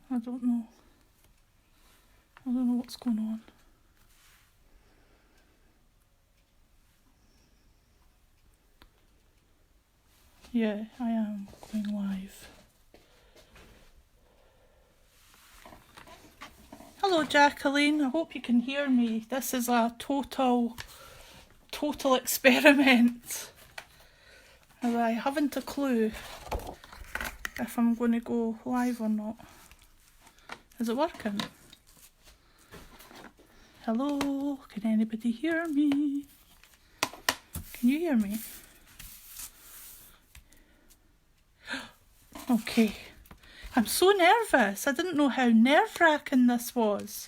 I don't know. I don't know what's going on. Yeah, I am going live. Hello, Jacqueline. I hope you can hear me. This is a total experiment. I haven't a clue if I'm going to go live or not. Is it working? Hello, can anybody hear me? Can you hear me? Okay. I'm so nervous. I didn't know how nerve-wracking this was.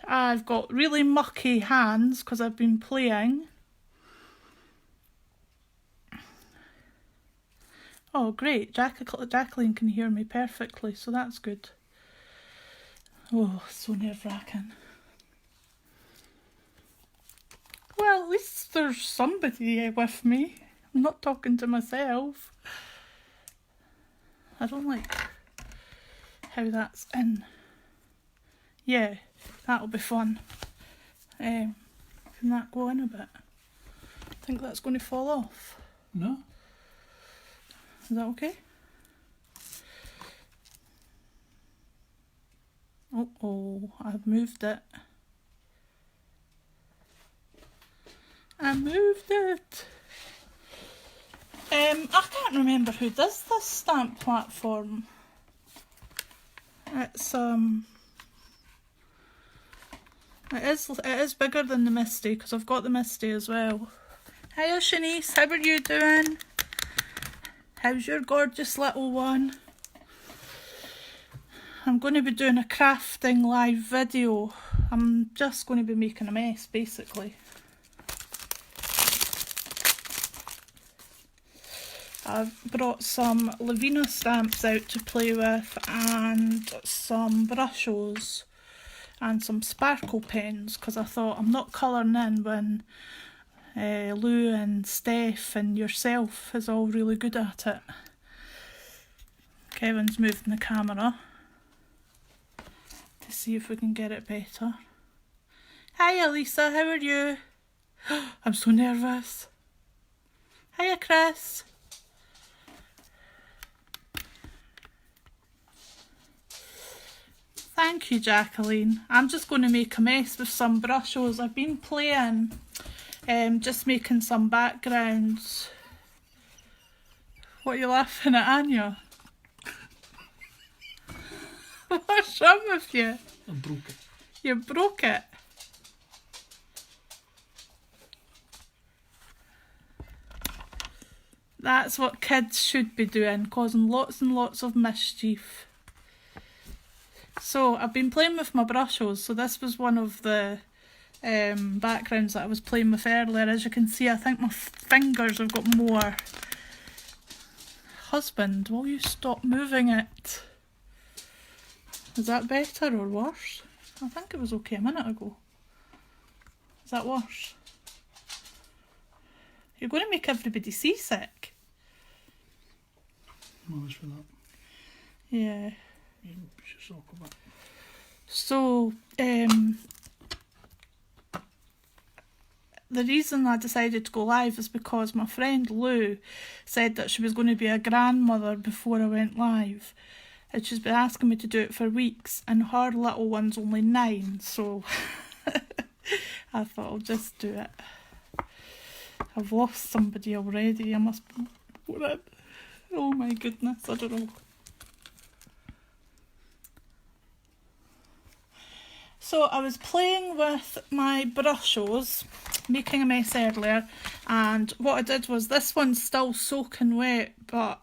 I've got really mucky hands because I've been playing. Oh, great. Jacqueline can hear me perfectly, so that's good. Oh, so nerve-wracking. Well, at least there's somebody with me. I'm not talking to myself. I don't like how that's in. Yeah, that'll be fun. Can that go in a bit? I think that's going to fall off. No. Is that okay? Oh, I've moved it. I moved it. I can't remember who does this stamp platform. It's it is bigger than the Misty because I've got the Misty as well. Hiya Shanice, how are you doing? How's your gorgeous little one? I'm going to be doing a crafting live video. I'm just going to be making a mess basically. I've brought some Lavina stamps out to play with and some brushes and some sparkle pens because I thought I'm not colouring in when Lou and Steph and yourself is all really good at it. Kevin's moving the camera to see if we can get it better. Hiya Lisa, how are you? I'm so nervous. Hiya Chris. Thank you, Jacqueline. I'm just going to make a mess with some brushes. I've been playing, just making some backgrounds. What are you laughing at, Anya? What's wrong with you? I broke it. You broke it? That's what kids should be doing, causing lots and lots of mischief. So I've been playing with my brushes, so this was one of the backgrounds that I was playing with earlier. As you can see, I think my fingers have got more. Husband, will you stop moving it? Is that better or worse? I think it was okay a minute ago. Is that worse? You're going to make everybody seasick. No, it's for that. Yeah. You should talk about. So, the reason I decided to go live is because my friend Lou said that she was going to be a grandmother before I went live. And she's been asking me to do it for weeks, and her little one's only 9, so I thought I'll just do it. I've lost somebody already, I must be worried. Oh my goodness, I don't know. So I was playing with my brushes, making a mess earlier, and what I did was, this one's still soaking wet, but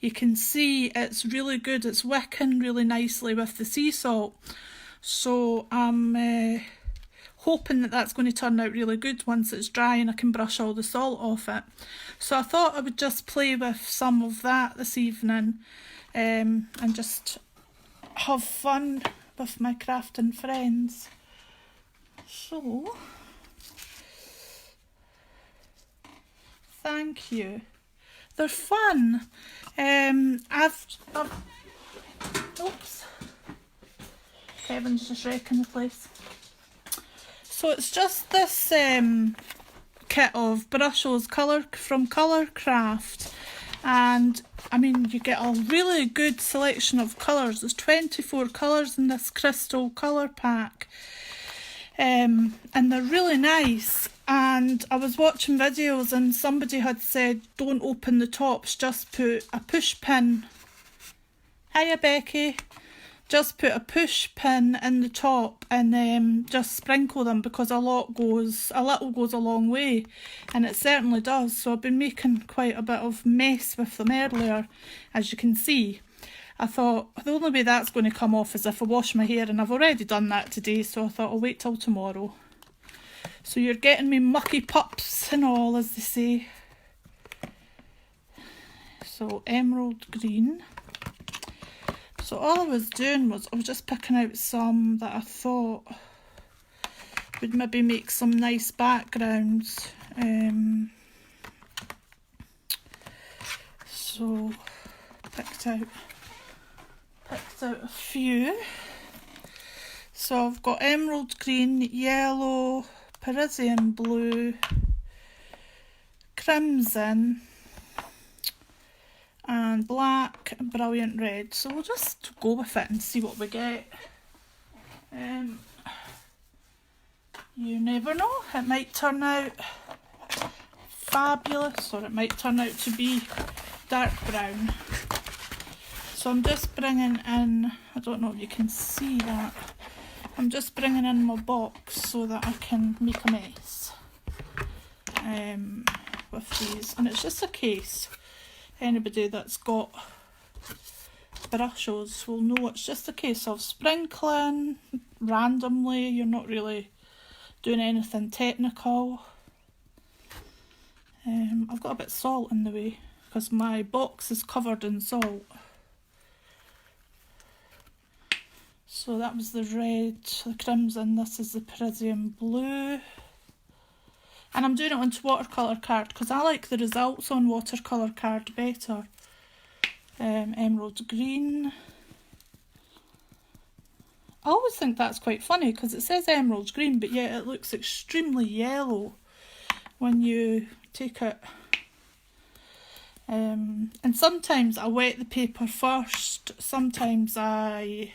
you can see it's really good. It's wicking really nicely with the sea salt. So I'm hoping that that's going to turn out really good once it's dry and I can brush all the salt off it. So I thought I would just play with some of that this evening and just have fun with my crafting friends. So, thank you. They're fun. Oh, Kevin's just wrecking the place. So it's just this kit of Brussels colour from Colourcraft, and I mean you get a really good selection of colours. There's 24 colours in this crystal colour pack, and they're really nice. And I was watching videos and somebody had said don't open the tops, just put a push pin. Hiya Becky. Just put a push pin in the top and just sprinkle them, because a little goes a long way, and it certainly does. So I've been making quite a bit of mess with them earlier, as you can see. I thought the only way that's going to come off is if I wash my hair, and I've already done that today, so I thought I'll wait till tomorrow. So you're getting me mucky pups and all, as they say. So emerald green. So all I was doing was I was just picking out some that I thought would maybe make some nice backgrounds. So picked out a few. So I've got emerald green, yellow, Parisian blue, crimson, and black, and brilliant red. So we'll just go with it and see what we get. You never know, it might turn out fabulous, or it might turn out to be dark brown. So I'm just bringing in, I don't know if you can see that, I'm just bringing in my box so that I can make a mess with these. And it's just a case. Anybody that's got Brussels will know it's just a case of sprinkling randomly. You're not really doing anything technical. I've got a bit of salt in the way because my box is covered in salt. So that was the red, the crimson, this is the Parisian blue. And I'm doing it onto watercolour card because I like the results on watercolour card better. Emerald green. I always think that's quite funny because it says emerald green, but yet it looks extremely yellow when you take it. And sometimes I wet the paper first, sometimes I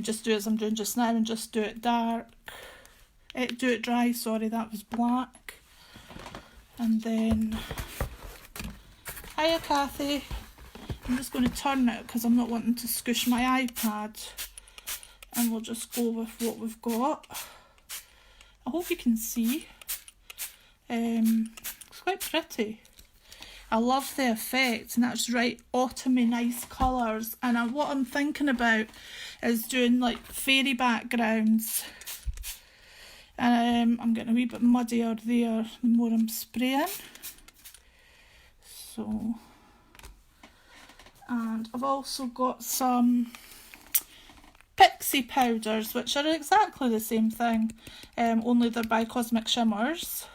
just do as I'm doing just now and just do it dark. Do it dry, sorry, that was black. And then, hiya Kathy. I'm just going to turn it because I'm not wanting to squish my iPad. And we'll just go with what we've got. I hope you can see. It's quite pretty. I love the effect, and that's right, autumny nice colours. And what I'm thinking about is doing like fairy backgrounds. And I'm getting a wee bit muddier there the more I'm spraying. So, and I've also got some pixie powders, which are exactly the same thing, only they're by Cosmic Shimmers.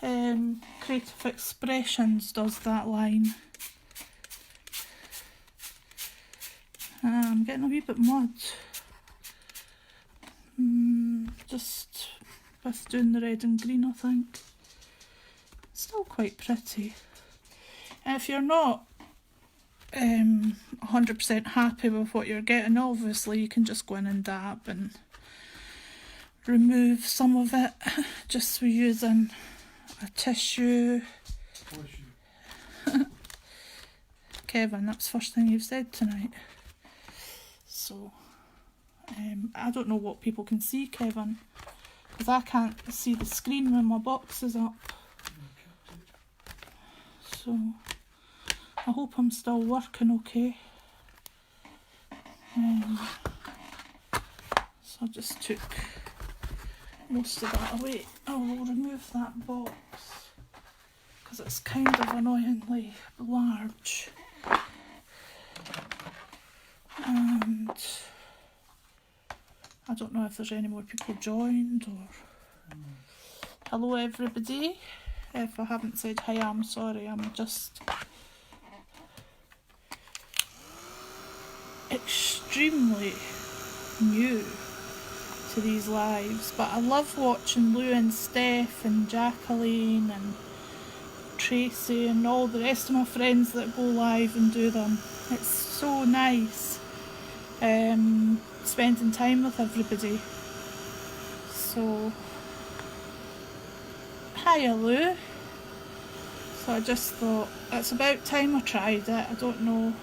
Creative Expressions does that line. I'm getting a wee bit mud. Just with doing the red and green, I think. Still quite pretty. And if you're not 100% happy with what you're getting, obviously you can just go in and dab and remove some of it just with using a tissue. Kevin, that's the first thing you've said tonight. So I don't know what people can see, Kevin, because I can't see the screen when my box is up. So I hope I'm still working okay. So I just took most of that away. I will remove that box because it's kind of annoyingly large. And I don't know if there's any more people joined or... Hello everybody. If I haven't said hi, I'm sorry. I'm just extremely new to these lives, but I love watching Lou and Steph and Jacqueline and Tracy and all the rest of my friends that go live and do them. It's so nice spending time with everybody. So, hiya Lou. So I just thought it's about time I tried it. I don't know.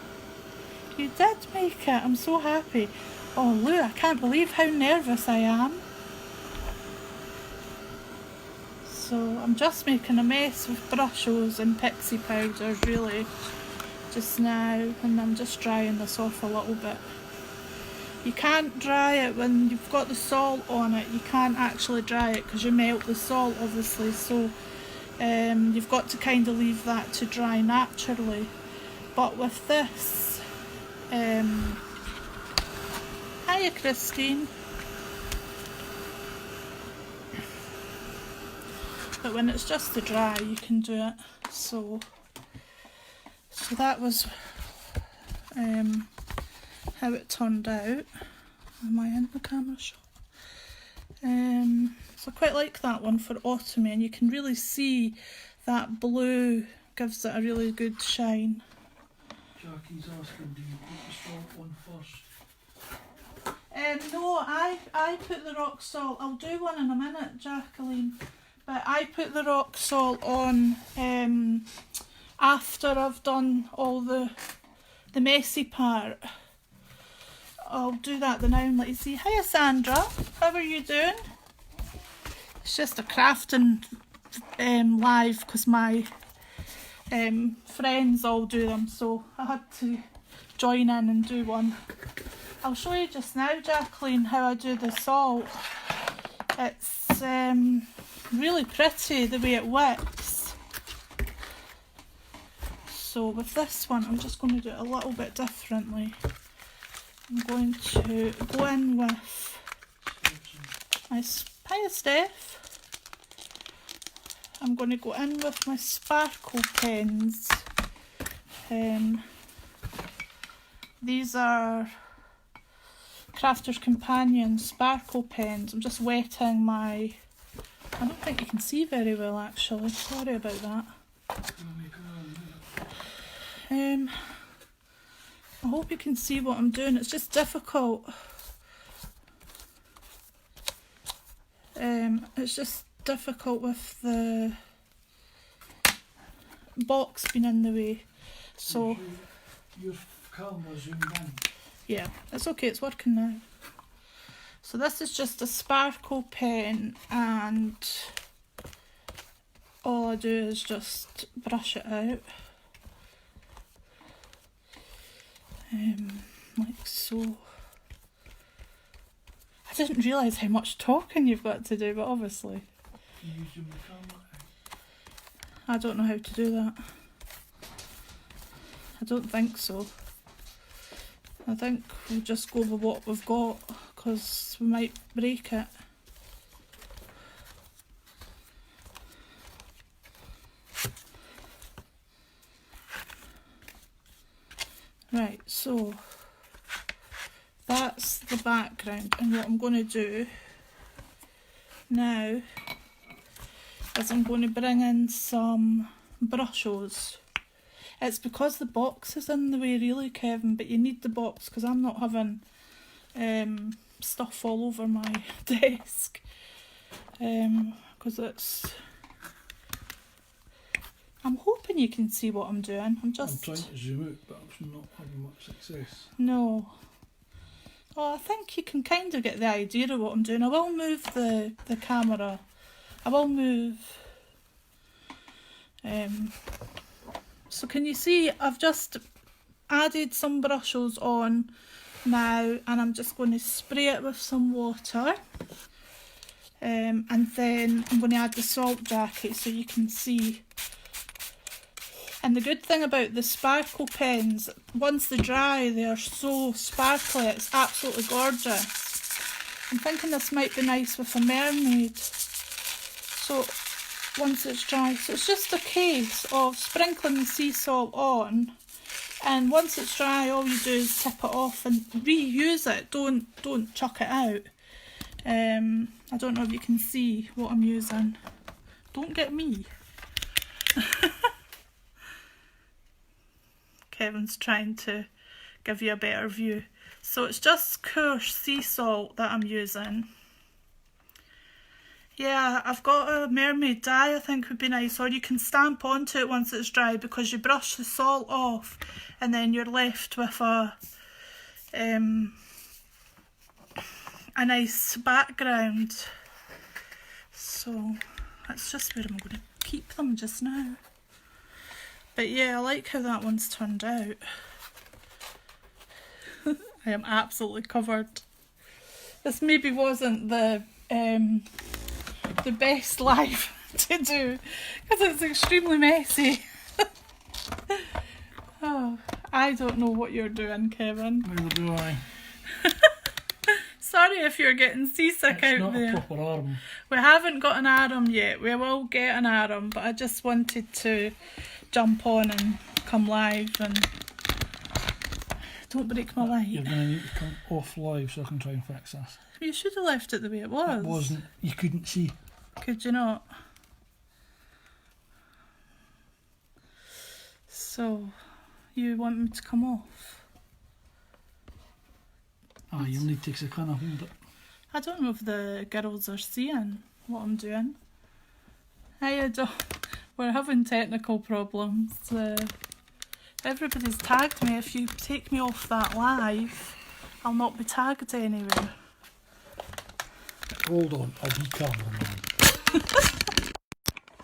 You did make it. I'm so happy. Oh Lou, I can't believe how nervous I am. So I'm just making a mess with brushes and pixie powders really just now, and I'm just drying this off a little bit. You can't dry it when you've got the salt on it. You can't actually dry it because you melt the salt obviously, so you've got to kind of leave that to dry naturally. But with this, hiya Christine. But when it's just to dry, you can do it. So that was how it turned out. Am I in the camera shot? So I quite like that one for autumn, and you can really see that blue gives it a really good shine. Jackie's asking, do you put the salt on first? No, I put the rock salt. I'll do one in a minute, Jacqueline. But I put the rock salt on after I've done all the messy part. I'll do that now and let you see. Hiya Sandra, how are you doing? It's just a crafting live because my friends all do them, so I had to join in and do one. I'll show you just now, Jacqueline, how I do the salt. It's really pretty the way it works. So with this one, I'm just going to do it a little bit differently. I'm going to go in with my hiya Steph. I'm going to go in with my sparkle pens. These are Crafter's Companion sparkle pens. I'm just wetting my... I don't think you can see very well actually. Sorry about that. I hope you can see what I'm doing. It's just difficult. It's just difficult with the box being in the way. So your camera zoomed in. yeah, it's okay, it's working now. So this is just a sparkle pen, and all I do is just brush it out. Like so. I didn't realise how much talking you've got to do, but obviously. You using the camera? I don't know how to do that. I don't think so. I think we'll just go with what we've got, because we might break it. Right, so that's the background, and what I'm going to do now is I'm going to bring in some brushes. It's because the box is in the way really, Kevin, but you need the box because I'm not having stuff all over my desk, because it's... I'm hoping you can see what I'm doing. I'm trying to zoom out, but I'm not having much success. No. Oh, I think you can kind of get the idea of what I'm doing. I will move the camera. I will move... So can you see I've just added some brushes on now, and I'm just going to spray it with some water, and then I'm going to add the salt jacket so you can see. And the good thing about the sparkle pens, once they dry, they are so sparkly, it's absolutely gorgeous. I'm thinking this might be nice with a mermaid. So once it's dry, so it's just a case of sprinkling the sea salt on And once it's dry, all you do is tip it off and reuse it. Don't chuck it out. I don't know if you can see what I'm using. Don't get me. Kevin's trying to give you a better view. So it's just coarse sea salt that I'm using. Yeah, I've got a mermaid dye I think would be nice, or you can stamp onto it once it's dry, because you brush the salt off and then you're left with a nice background. So that's just where I'm going to keep them just now. But yeah, I like how that one's turned out. I am absolutely covered. This maybe wasn't the best live to do because it's extremely messy. Oh, I don't know what you're doing, Kevin. Neither do I. Sorry if you're getting seasick It's out not there. a proper arm. We haven't got an arum yet. We will get an arum, but I just wanted to jump on and come live and don't break my light. You're going to need to come off live so I can try and fix this. You should have left it the way it was. It wasn't. You couldn't see. Could you not? So, you want me to come off? Ah, you'll need to kind of hold it. I don't know if the girls are seeing what I'm doing. We're having technical problems. Everybody's tagged me. If you take me off that live, I'll not be tagged anywhere. Hold on, I'll be cameraman.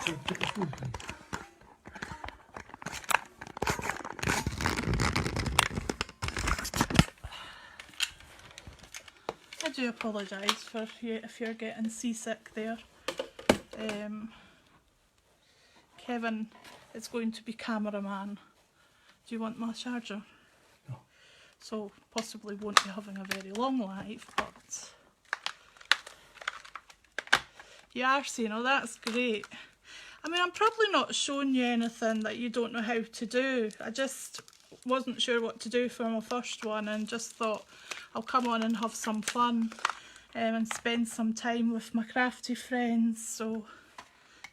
So, take the spoon, please. I do apologise for you if you're getting seasick there. Kevin is going to be cameraman. Do you want my charger? No. So possibly won't be having a very long live, but you are seeing, oh that's great. I mean, I'm probably not showing you anything that you don't know how to do. I just wasn't sure what to do for my first one and just thought I'll come on and have some fun and spend some time with my crafty friends. So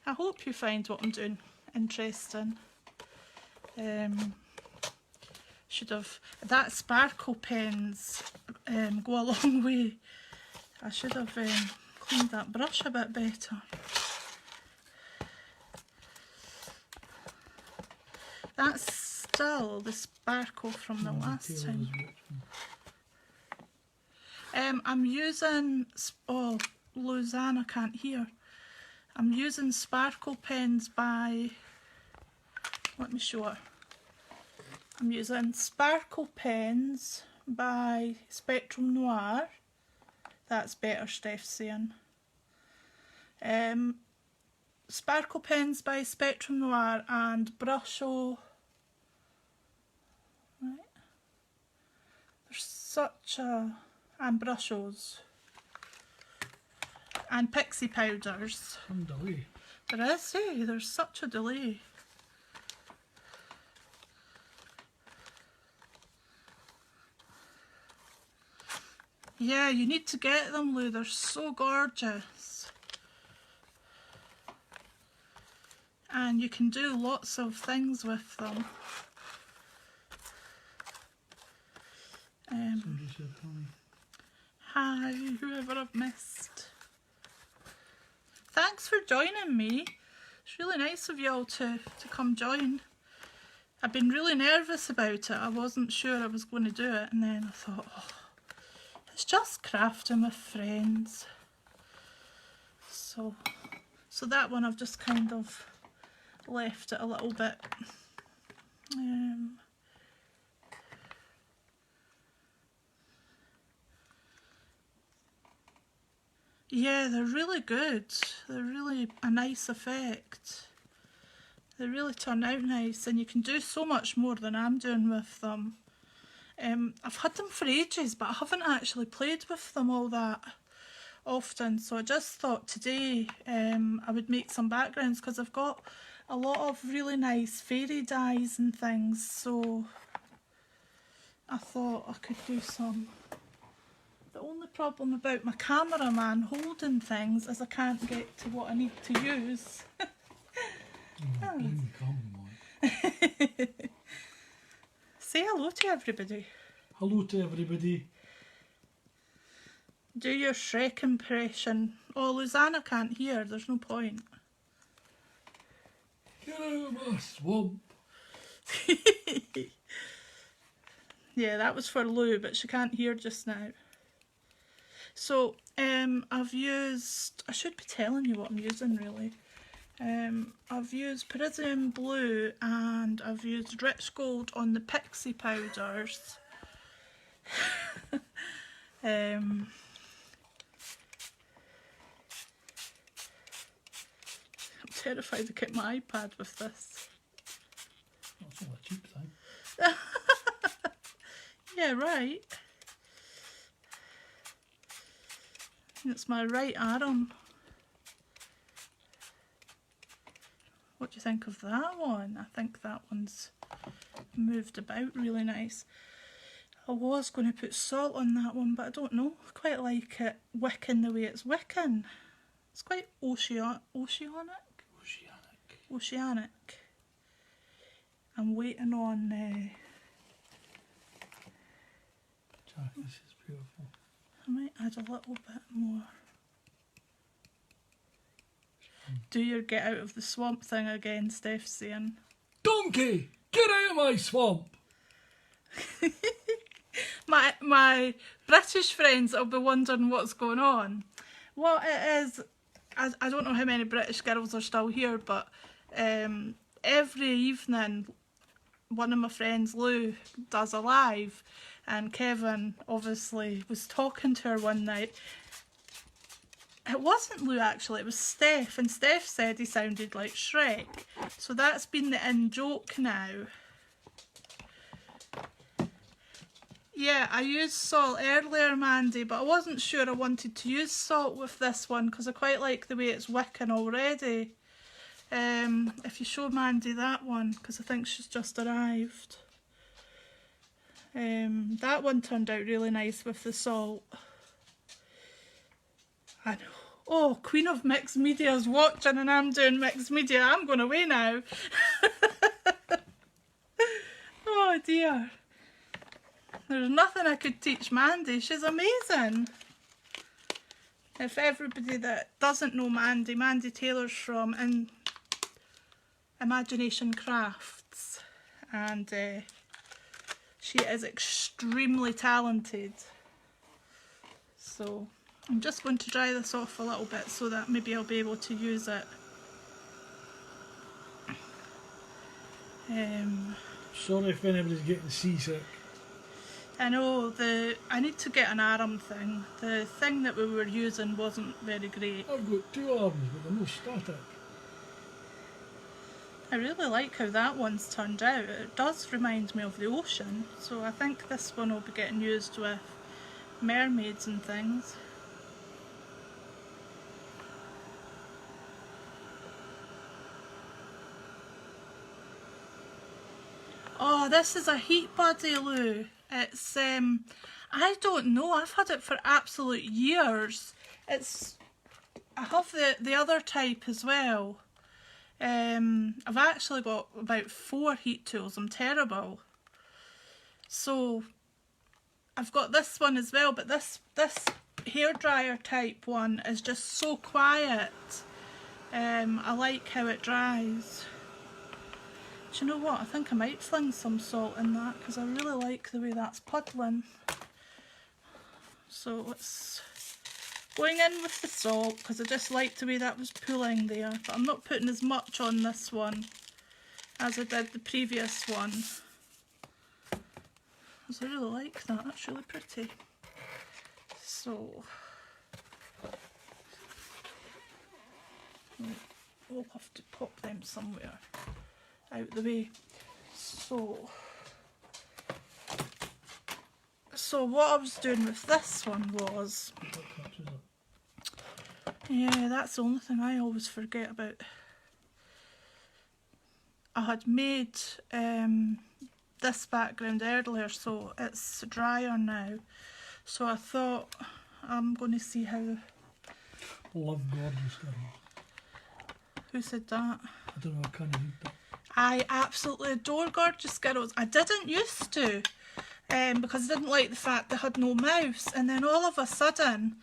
I hope you find what I'm doing interesting. Should have, that sparkle pens go a long way. I should have cleaned that brush a bit better. That's still the sparkle from the last time. I'm using, oh Lausanne, I can't hear. I'm using sparkle pens by, let me show her. I'm using sparkle pens by Spectrum Noir. That's better, Steph's saying. Sparkle pens by Spectrum Noir and Brusho. Right. There's such a, and Brushos. And Pixie powders. Some delay. There is, eh? There's such a delay. Yeah, you need to get them, Lou. They're so gorgeous. And you can do lots of things with them. Somebody said hi. Hi, whoever I've missed. Thanks for joining me. It's really nice of you all to come join. I've been really nervous about it. I wasn't sure I was going to do it, and then I thought, oh, it's just crafting with friends. So that one I've just kind of left it a little bit. Yeah, they're really good. They're really a nice effect. They really turn out nice, and you can do so much more than I'm doing with them. I've had them for ages, but I haven't actually played with them all that often, so I just thought today I would make some backgrounds because I've got a lot of really nice fairy dyes and things, so I thought I could do some. The only problem about my cameraman holding things is I can't get to what I need to use. Blame the cameraman. Say hello to everybody. Hello to everybody. Do your Shrek impression. Oh, Luzanna can't hear, there's no point. Get out of my swamp. Yeah, that was for Lou, but she can't hear just now. So, I've used, I should be telling you what I'm using really. I've used Parisian Blue and I've used Rich Gold on the Pixie powders. I'm terrified to get my iPad with this. That's not a cheap thing. Yeah, right. It's my right arm. What do you think of that one? I think that one's moved about really nice. I was going to put salt on that one, but I don't know. I quite like it wicking the way it's wicking. It's quite oceanic. I'm waiting on... Jack, this is beautiful. I might add a little bit more. Do your get out of the swamp thing again, Steph's saying. Donkey! Get out of my swamp! My British friends will be wondering what's going on. What it is, I don't know how many British girls are still here, but every evening one of my friends, Lou, does a live, and Kevin obviously was talking to her one night. It wasn't Lou actually, it was Steph, and Steph said he sounded like Shrek. So that's been the in-joke now. Yeah, I used salt earlier, Mandy, but I wasn't sure I wanted to use salt with this one because I quite like the way it's wicking already. If you show Mandy that one, because I think she's just arrived. That one turned out really nice with the salt. I know. Oh, Queen of Mixed Media's watching and I'm doing mixed media. I'm going away now. Oh dear. There's nothing I could teach Mandy. She's amazing. If everybody that doesn't know Mandy, Mandy Taylor's from Imagination Crafts. And she is extremely talented. So I'm just going to dry this off a little bit so that maybe I'll be able to use it. Sorry if anybody's getting seasick. I know, I need to get an arm thing. The thing that we were using wasn't very great. I've got two arms, but they're not static. I really like how that one's turned out. It does remind me of the ocean, so I think this one will be getting used with mermaids and things. Oh, this is a Heat Buddy, Lou. It's, I don't know, I've had it for absolute years. I have the other type as well. I've actually got about 4 heat tools, I'm terrible. So, I've got this one as well, but this hairdryer type one is just so quiet. I like how it dries. Do you know what? I think I might fling some salt in that because I really like the way that's puddling. So it's going in with the salt because I just liked the way that was pooling there. But I'm not putting as much on this one as I did the previous one. Because I really like that. That's really pretty. So we'll have to pop them somewhere out the way. So what I was doing with this one was, yeah, that's the only thing I always forget about. I had made this background earlier, so it's drier now. So I thought I'm going to see how... Love Gorgeous Girl. Who said that? I don't know, I can't read that. I absolutely adore Gorgeous Girls. I didn't used to, because I didn't like the fact they had no mouths, and then all of a sudden,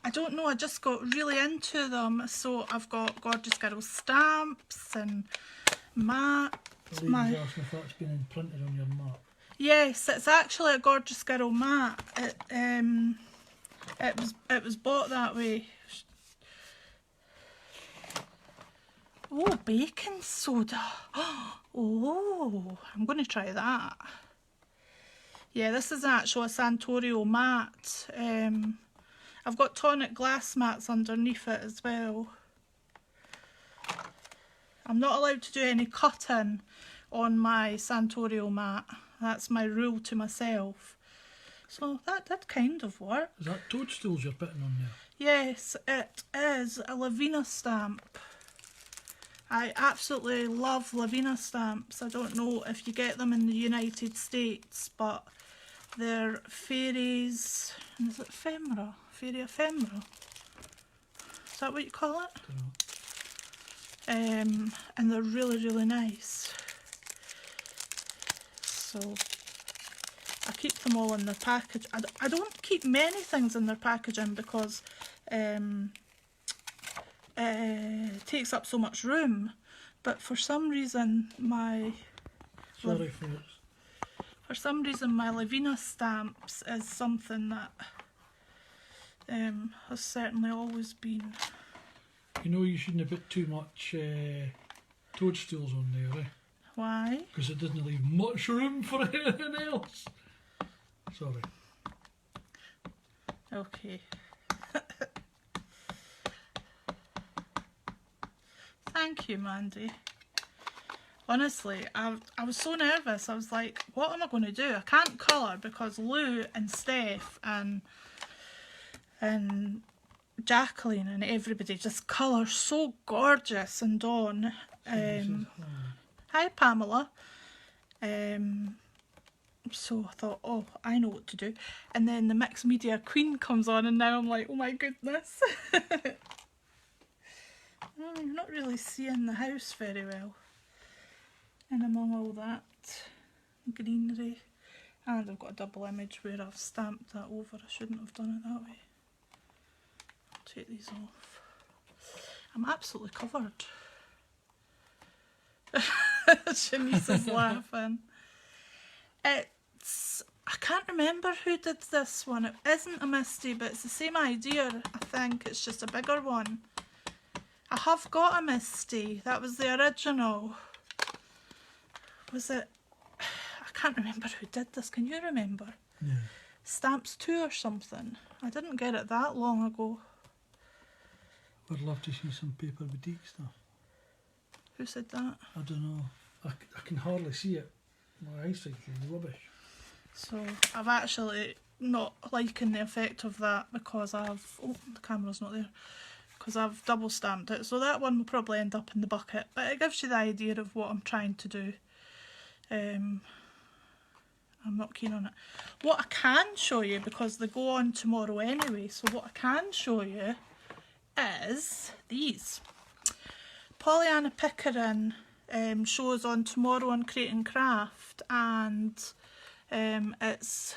I don't know, I just got really into them. So I've got Gorgeous Girls stamps and mats. The lady's asking if that's been imprinted on your mat. Yes, it's actually a Gorgeous Girl mat. It was bought that way. Oh, baking soda. Oh, I'm going to try that. Yeah, this is actually a Santorio mat. I've got tonic glass mats underneath it as well. I'm not allowed to do any cutting on my Santorio mat. That's my rule to myself. So that did kind of work. Is that toadstools you're putting on there? Yes, it is a Lavina stamp. I absolutely love Lavina stamps. I don't know if you get them in the United States, but they're fairies, is it ephemera? Fairy ephemera? Is that what you call it? And they're really, really nice. So I keep them all in their package. I don't keep many things in their packaging because it takes up so much room, but for some reason my Lavina stamps is something that has certainly always been. You know you shouldn't have put too much toadstools on there, eh? Why? Because it doesn't leave much room for anything else. Sorry. Okay. Thank you, Mandy. Honestly, I was so nervous. I was like, what am I going to do? I can't colour because Lou and Steph and Jacqueline and everybody just colour so gorgeous and Dawn. Hi, Pamela. So I thought, oh, I know what to do. And then the Mixed Media Queen comes on and now I'm like, oh my goodness. I'm not really seeing the house very well. And among all that greenery. And I've got a double image where I've stamped that over. I shouldn't have done it that way. I'll take these off. I'm absolutely covered. Shanice is laughing. I can't remember who did this one. It isn't a Misty, but it's the same idea, I think. It's just a bigger one. I have got a Misty. That was the original. Was it? I can't remember who did this. Can you remember? Yeah. Stamps 2 or something. I didn't get it that long ago. I'd love to see some paper boutique stuff. Who said that? I don't know. I can hardly see it. My eyesight is rubbish. So I've actually not liking the effect of that because I've... Oh, the camera's not there. Because I've double stamped it. So that one will probably end up in the bucket. But it gives you the idea of what I'm trying to do. I'm not keen on it. What I can show you, because they go on tomorrow anyway, so what I can show you is these. Pollyanna Pickering shows on tomorrow on Crate and Craft, and it's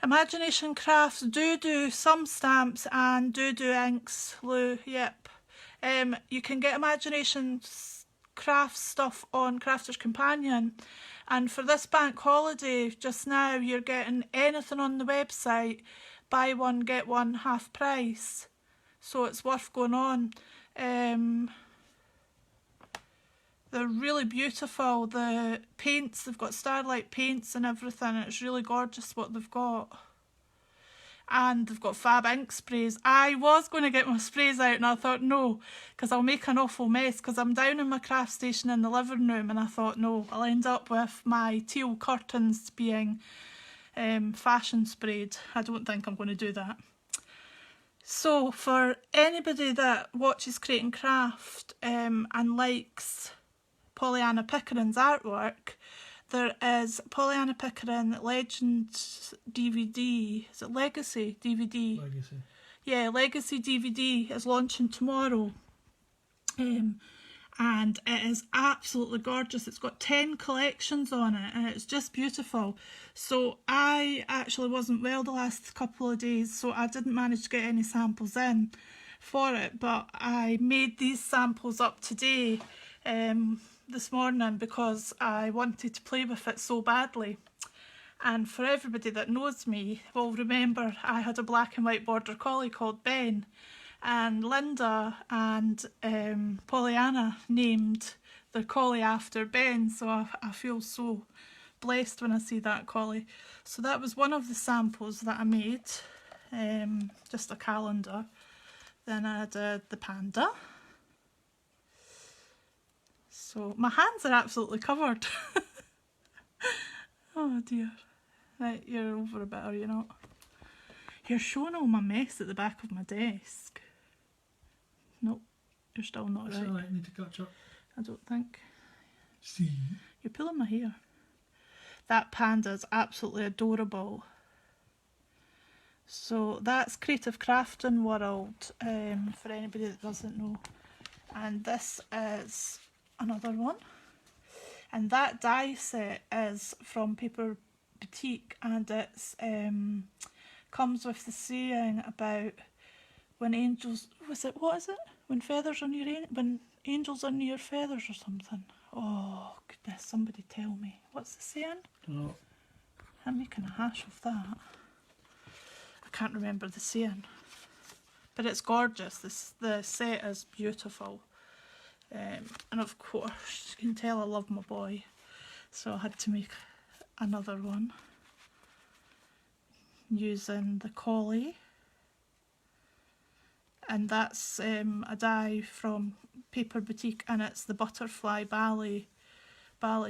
Imagination Crafts do some stamps and do inks, Lou, yep. You can get Imagination Crafts stuff on Crafters Companion, and for this bank holiday just now you're getting anything on the website, buy one get one half price, so it's worth going on. They're really beautiful, the paints, they've got Starlight paints and everything. It's really gorgeous what they've got. And they've got fab ink sprays. I was going to get my sprays out and I thought no, because I'll make an awful mess, because I'm down in my craft station in the living room, and I thought no, I'll end up with my teal curtains being fashion sprayed. I don't think I'm going to do that. So for anybody that watches Crate and Craft and likes Pollyanna Pickering's artwork, there is Pollyanna Pickering Legends DVD. Is it Legacy DVD? Legacy. Yeah, Legacy DVD is launching tomorrow. And it is absolutely gorgeous. It's got 10 collections on it and it's just beautiful. So I actually wasn't well the last couple of days, so I didn't manage to get any samples in for it, but I made these samples up today, this morning, because I wanted to play with it so badly. And for everybody that knows me will remember I had a black and white border collie called Ben, and Linda and Pollyanna named the collie after Ben, so I feel so blessed when I see that collie. So that was one of the samples that I made, just a calendar. Then I did the panda. So my hands are absolutely covered. Oh dear. Right, you're over a bit, are you not? You're showing all my mess at the back of my desk. Nope, you're still not That's right. all right, I need to catch up. I don't think. See? You're pulling my hair. That panda's absolutely adorable. So that's Creative Crafting World, for anybody that doesn't know. And this is another one. And that die set is from Paper Boutique, and it's comes with the saying about when angels, what is it? When feathers on your when angels on your feathers or something. Oh goodness, somebody tell me. What's the saying? No. I'm making a hash of that. I can't remember the saying. But it's gorgeous. The set is beautiful. And of course, you can tell I love my boy. So I had to make another one using the collie. And that's a die from Paper Boutique, and it's the Butterfly Ballet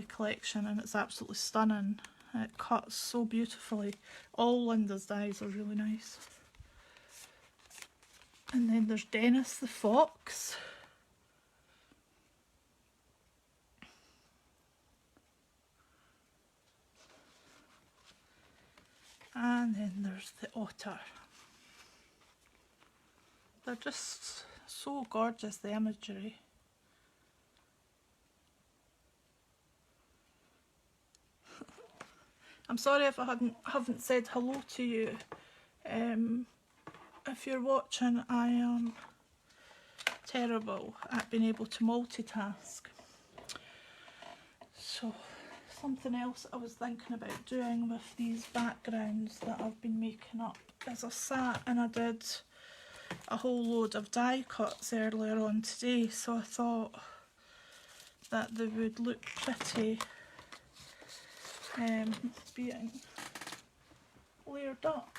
collection, and it's absolutely stunning. It cuts so beautifully. All Linda's dies are really nice. And then there's Dennis the Fox. And then there's the otter. They're just so gorgeous, the imagery. I'm sorry if I haven't said hello to you. If you're watching, I am terrible at being able to multitask. So something else I was thinking about doing with these backgrounds that I've been making up is I sat and I did a whole load of die cuts earlier on today, so I thought that they would look pretty being layered up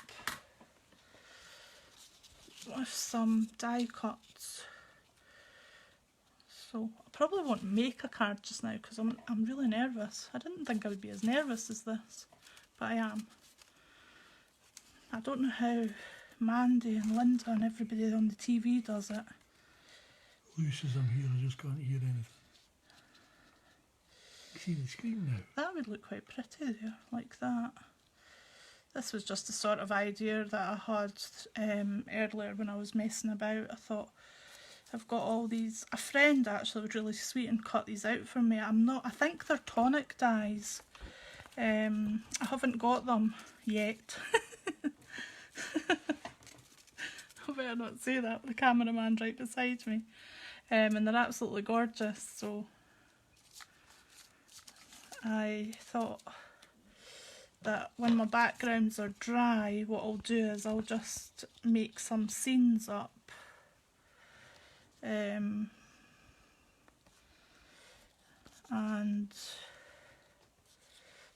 with some die cuts. So I probably won't make a card just now because I'm really nervous. I didn't think I would be as nervous as this, but I am. I don't know how Mandy and Linda and everybody on the TV does it. Lou says I'm here, I just can't hear anything. You see the screen now? That would look quite pretty there, like that. This was just a sort of idea that I had earlier when I was messing about. I thought, I've got all these. A friend actually was really sweet and cut these out for me. I think they're tonic dies. I haven't got them yet. I better not say that, the cameraman right beside me. And they're absolutely gorgeous, so I thought that when my backgrounds are dry, what I'll do is I'll just make some scenes up. And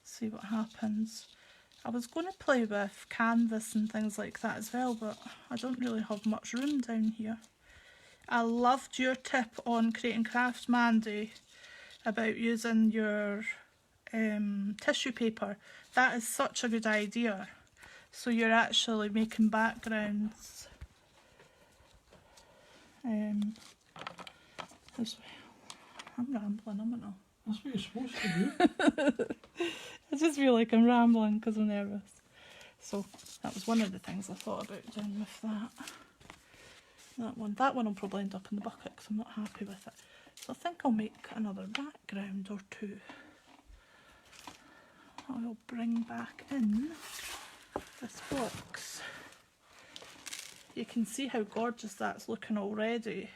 see what happens. I was going to play with canvas and things like that as well, but I don't really have much room down here. I loved your tip on Creating Crafts, Mandy, about using your tissue paper. That is such a good idea. So you're actually making backgrounds as well. I'm rambling, I'm not. That's what you're supposed to do. I just feel like I'm rambling because I'm nervous. So that was one of the things I thought about doing with that. That one will probably end up in the bucket because I'm not happy with it. So I think I'll make another background or two. I'll bring back in this box. You can see how gorgeous that's looking already.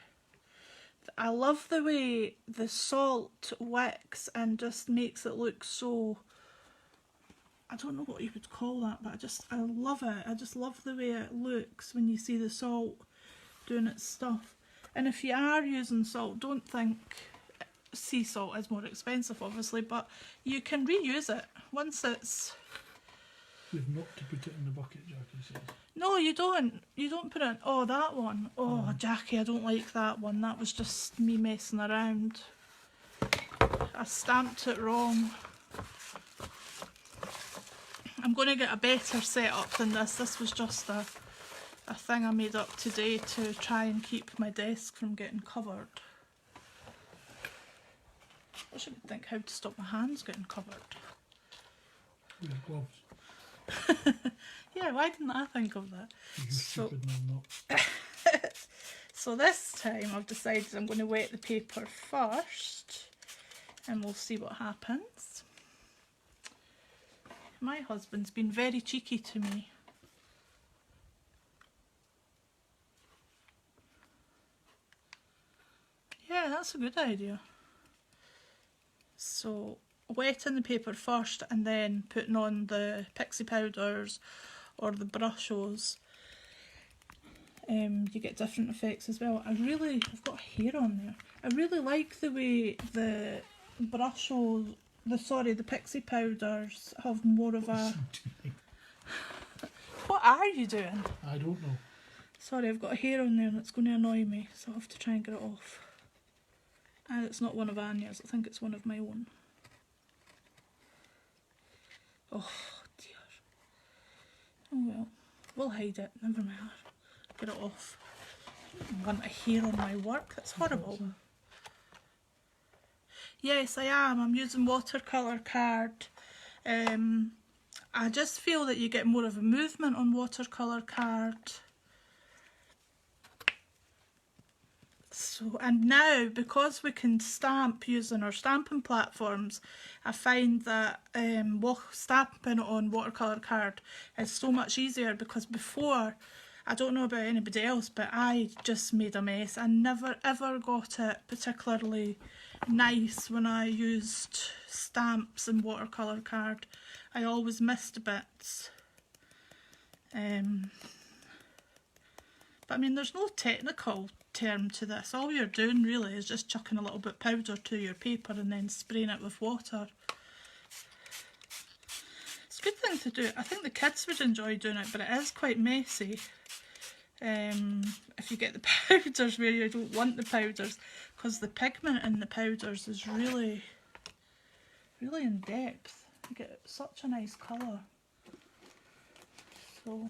I love the way the salt wicks and just makes it look so, I don't know what you would call that, but I love it. I just love the way it looks when you see the salt doing its stuff. And if you are using salt, don't think sea salt is more expensive obviously, but you can reuse it once it's... You've not to put it in the bucket, Jackie says. No, you don't. You don't put it... Oh, that one. Oh, Jackie, I don't like that one. That was just me messing around. I stamped it wrong. I'm going to get a better setup than this. This was just a thing I made up today to try and keep my desk from getting covered. I should think how to stop my hands getting covered. With gloves. Yeah, why didn't I think of that? You're stupid and I'm not. So this time I've decided I'm going to wet the paper first and we'll see what happens. My husband's been very cheeky to me. Yeah, that's a good idea. So wetting the paper first and then putting on the pixie powders or the brushes, you get different effects as well. I've got hair on there. I really like the way the brushes, the pixie powders have more of a... What are you doing? I don't know. Sorry, I've got a hair on there and it's going to annoy me, so I'll have to try and get it off. And it's not one of Anya's, I think it's one of my own. Oh dear. Oh well, we'll hide it, never mind. Get it off. I want a hair on my work, that's horrible. Yes, I am. I'm using watercolour card. I just feel that you get more of a movement on watercolour card. So, and now, because we can stamp using our stamping platforms, I find that stamping on watercolour card is so much easier, because before, I don't know about anybody else, but I just made a mess. I never ever got it particularly nice when I used stamps and watercolour card. I always missed bits. But I mean, there's no technical term to this. All you're doing really is just chucking a little bit of powder to your paper and then spraying it with water. It's a good thing to do. I think the kids would enjoy doing it, but it is quite messy. If you get the powders where you don't want the powders, because the pigment in the powders is really, really in depth. You get such a nice colour. So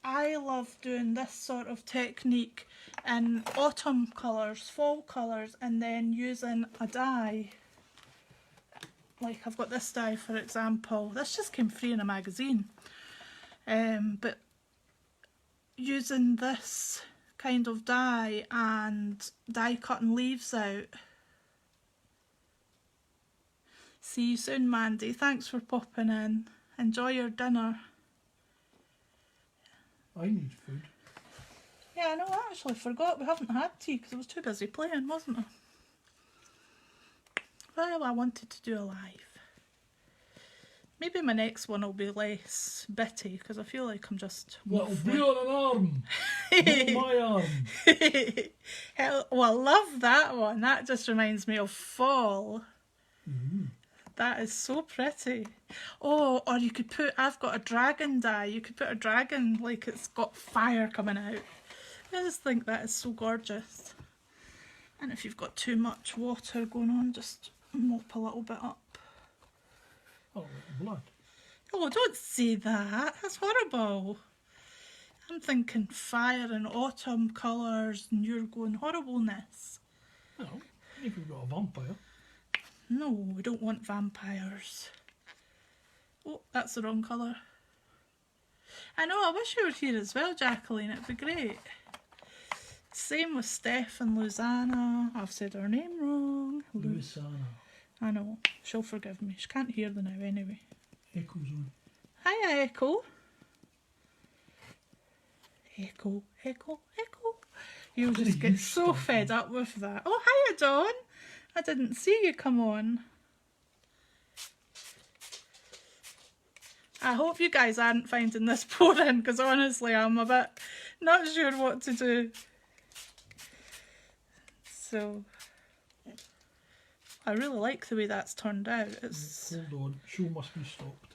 I love doing this sort of technique in autumn colours, fall colours, and then using a dye. Like I've got this dye, for example. This just came free in a magazine. But using this kind of dye and die cutting leaves out. See you soon, Mandy. Thanks for popping in. Enjoy your dinner. I need food. Yeah, I know, I actually forgot we haven't had tea because I was too busy playing, wasn't I? Well, I wanted to do a live. Maybe my next one will be less bitty because I feel like I'm just... That'll be on an arm. Not my arm. Hell, well, I love that one. That just reminds me of fall. Mm. That is so pretty. Oh, or you could put... I've got a dragon dye. You could put a dragon like it's got fire coming out. I just think that is so gorgeous. And if you've got too much water going on, just mop a little bit up. Oh, blood. Oh, don't say that. That's horrible. I'm thinking fire and autumn colours and you're going horribleness. No, if you've got a vampire. No, we don't want vampires. Oh, that's the wrong colour. I know, I wish you were here as well, Jacqueline, it'd be great. Same with Steph and Luzanna. I've said her name wrong. Louisana. I know, she'll forgive me. She can't hear the now anyway. Echo's on. Hiya, Echo. Echo, Echo, Echo. You'll just get so fed up with that. Oh, hiya, Dawn. I didn't see you come on. I hope you guys aren't finding this boring, because honestly I'm a bit not sure what to do. So, I really like the way that's turned out. It's Hold on, show must be stopped.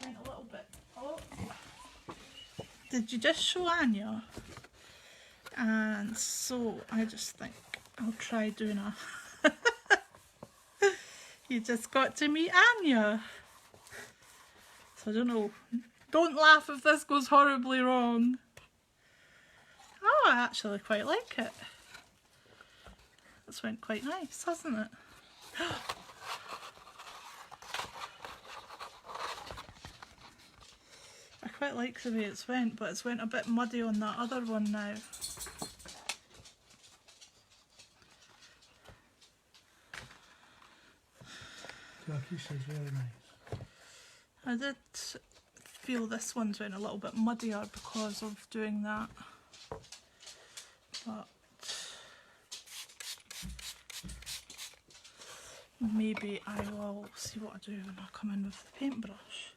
went a little bit. Oh. Did you just show Anya? And so I just think I'll try doing a you just got to meet Anya. So I don't know. Don't laugh if this goes horribly wrong. Oh, I actually quite like it. This went quite nice, hasn't it? I quite like the way it's went, but it's went a bit muddy on that other one now. Jackie says very nice. I did feel this one's went a little bit muddier because of doing that. But maybe I will see what I do when I come in with the paintbrush.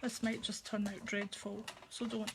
This might just turn out dreadful, so don't